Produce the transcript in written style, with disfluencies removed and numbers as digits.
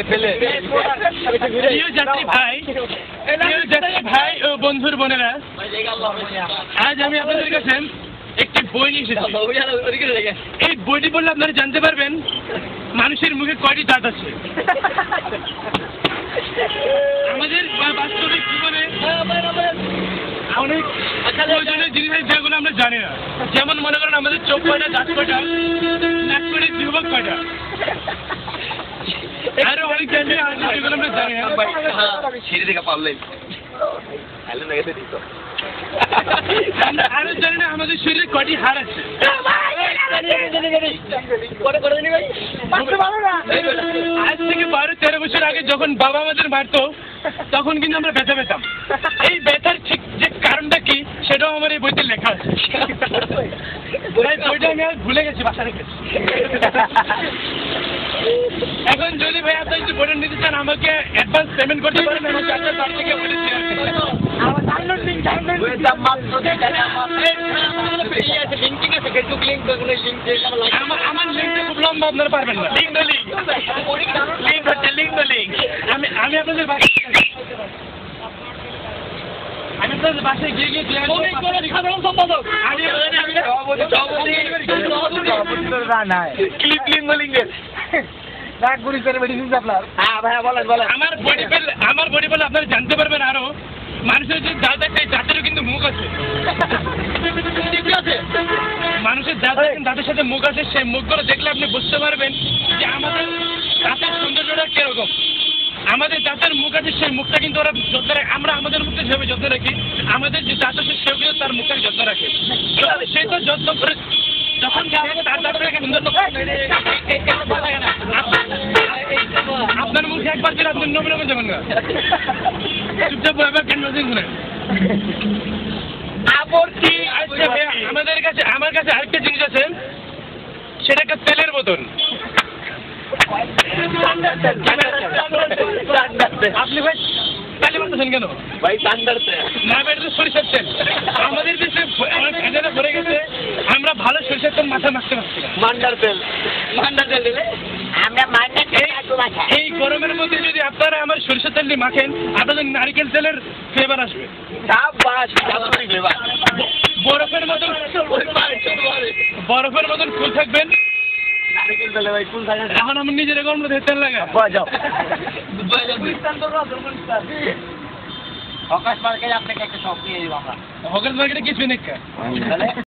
প্রিয় যাত্রী ভাই ও বন্ধুর বোনেরা, আজ আমি আপনাদের কাছে একটি বই নিয়ে এসেছি। এই বইটি পড়লে আপনারা জানতে পারবেন মানুষের মুখে কয়টি দাঁত আছে। আমাদের বাস্তবিক জীবনে অনেক প্রয়োজনীয় জিনিস আছে যেগুলো আমরা জানি না। যেমন মনে করেন আমাদের চোখ কয়টা, দাঁত কয়টা, নাক কয়টা, জিহ্বা কয়টা, আরো অনেক জিনিস আছে যেগুলো আমরা জানি না। আরো জানি না আমাদের শরীরে কয়টি হাড় আছে। আজ থেকে 12-13 বছর আগে যখন বাবা আমাদের মারতো তখন কিন্তু আমরা ব্যথা পেতাম। এই ব্যথার ঠিক যে কারণটা কি সেটাও আমার এই বইতে লেখা আছে। বইটা আমি আর ভুলে গেছি, বাসা রেখেছি। এখন যদি ভাই আপনি যদি বইটা নিতে চান আমাকে অ্যাডভান্স পেমেন্ট করতে পারেন। আমার চারটা তার থেকে বলেছি আমার লিঙ্কটা খুব লম্বা, আপনারা পারবেন না। আমি আপনাদের বাসায় গিয়ে সাধারণ সম্পাদক আমার বডি পেলে আপনারা জানতে পারবেন আরো মানুষের যে দাঁত আছে দাঁতেরও কিন্তু মুখ আছে। মানুষের দাঁতের সাথে মুখ আছে, সেই মুখগুলো দেখলে আপনি বুঝতে পারবেন যে আমাদের দাঁতের সৌন্দর্যটা কিরকম। আমাদের দাঁতের মুখ আছে, সেই মুখটা কিন্তু ওরা যত্ন রাখে। আমরা আমাদের মুখটা যেভাবে যত্ন রাখি, আমাদের যে দাঁত আছে সেও কিন্তু তার মুখটাকে যত্ন রাখে। সে তো যত্ন করে যখন তার দাঁতটাকে সুন্দর আপনার মুখে একবার দিলে আপনি নবীন যাবেন না। চুপচাপ এবার কেন শুনেন। আমার কাছে আরেকটা জিনিস আছে, সেটা একটা তেলের বোতল। আপনি ভাই তাহলে বলতেছেন কেন ভাই? না ভাই, এটা তো সরিষার তেল। আমাদের দেশে ভরে গেছে, আমরা ভালো সরিষার তেল মাথা মাখতে পারছি না। মান্ডার তেল দিলে আমরা এই গরমের মধ্যে যদি আপনারা আমার সরিষার তেল দিয়ে মাখেন, আপনাদের নারকেল তেলের ফ্লেভার আসবে। বরফের মতন ফুল থাকবেন। এখন আমি নিজের গরম তেল লাগা হকাশ মার্কেটে আপনাকে একটা শপ নিয়ে যাবো আমরা। হকাশ মার্কেটে কিছু নেই।